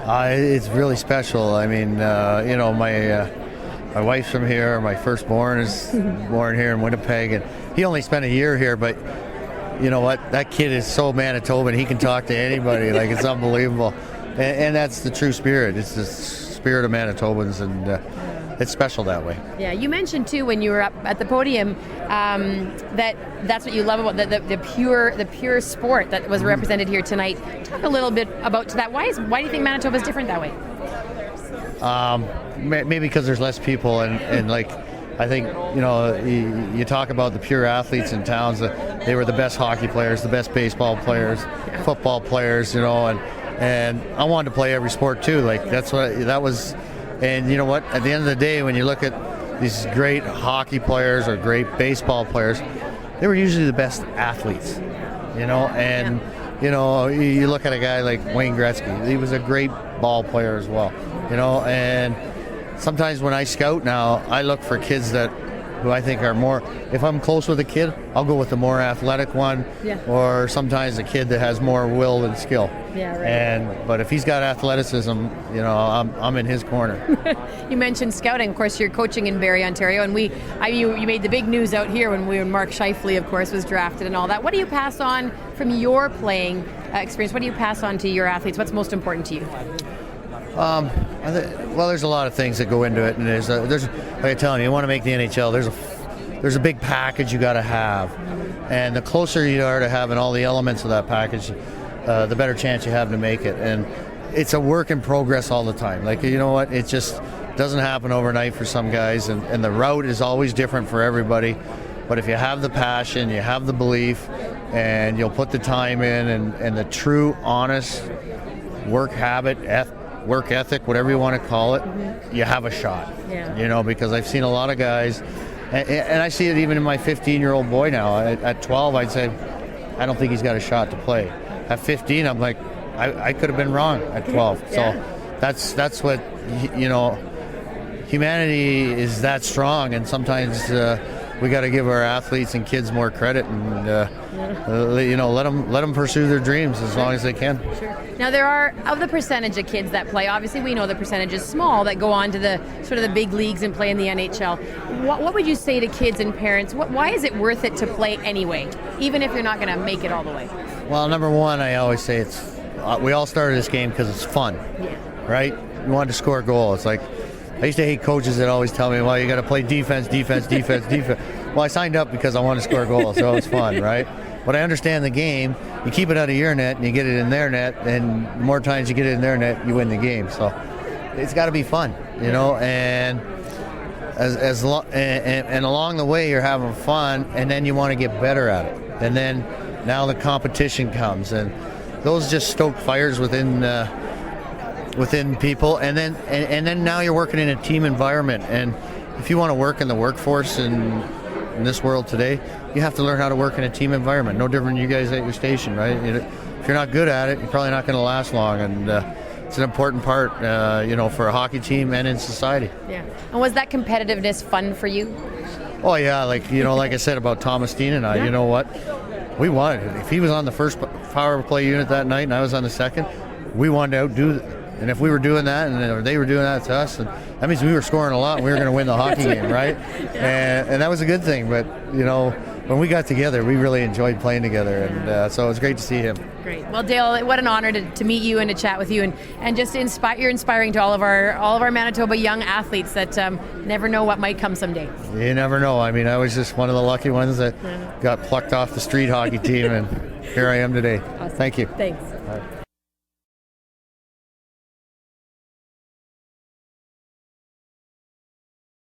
It's really special. I mean, my wife's from here. My firstborn is born here in Winnipeg, and he only spent a year here, but you know what? That kid is so Manitoban. He can talk to anybody. Like, it's unbelievable. And that's the true spirit. It's the spirit of Manitobans, and it's special that way. Yeah, you mentioned too when you were up at the podium that's what you love about the pure sport that was represented here tonight. Talk a little bit about that. Why do you think Manitoba is different that way? Maybe because there's less people, and like, I think, you talk about the pure athletes in towns. They were the best hockey players, the best baseball players, football players, and I wanted to play every sport too. Like, that was, and you know what? At the end of the day, when you look at these great hockey players or great baseball players, they were usually the best athletes, and you look at a guy like Wayne Gretzky. He was a great ball player as well, and sometimes when I scout now, I look for kids who I think are more, if I'm close with a kid, I'll go with the more athletic one, or sometimes a kid that has more will and skill. Yeah, right. But if he's got athleticism, I'm in his corner. You mentioned scouting. Of course, you're coaching in Barrie, Ontario, and you made the big news out here when Mark Scheifele, of course, was drafted and all that. What do you pass on from your playing experience? What do you pass on to your athletes? What's most important to you? Well, there's a lot of things that go into it, and there's like I tell you want to make the NHL. There's a big package you got to have, and the closer you are to having all the elements of that package, the better chance you have to make it. And it's a work in progress all the time. Like, you know what? It just doesn't happen overnight for some guys, and the route is always different for everybody. But if you have the passion, you have the belief, and you'll put the time in, and the true, honest work ethic, whatever you want to call it, you have a shot. Yeah. Because I've seen a lot of guys, and I see it even in my 15-year-old boy now. At 12, I'd say, I don't think he's got a shot to play. At 15, I'm like, I could have been wrong at 12. So that's what, humanity is that strong, and sometimes we got to give our athletes and kids more credit, and let them pursue their dreams as long as they can. Sure. Now, there are, of the percentage of kids that play, obviously we know the percentage is small, that go on to the sort of the big leagues and play in the NHL. What would you say to kids and parents? Why is it worth it to play anyway, even if you're not going to make it all the way? Well, number one, I always say we all started this game because it's fun, right? You wanted to score a goal. It's like, I used to hate coaches that always tell me, well, you got to play defense. Well, I signed up because I want to score a goal, so it's fun, right? But I understand the game. You keep it out of your net and you get it in their net, and the more times you get it in their net, you win the game. So it's got to be fun, and and along the way you're having fun, and then you want to get better at it. And then now the competition comes, and those just stoke fires within people, and then now you're working in a team environment. And if you want to work in the workforce in this world today, you have to learn how to work in a team environment. No different than you guys at your station, right? If you're not good at it, you're probably not going to last long, and it's an important part, for a hockey team and in society. Yeah. And was that competitiveness fun for you? Oh yeah, like I said about Thomas Dean and I, you know what? We wanted it. If he was on the first power play unit that night and I was on the second, we wanted to outdo them. And if we were doing that and they were doing that to us, and that means we were scoring a lot and we were going to win the hockey game, right? And that was a good thing. But, when we got together, we really enjoyed playing together. And so it was great to see him. Great. Well, Dale, what an honor to meet you and to chat with you. And just you're inspiring to all of our Manitoba young athletes that never know what might come someday. You never know. I mean, I was just one of the lucky ones that got plucked off the street hockey team, and here I am today. Awesome. Thank you. Thanks. All right.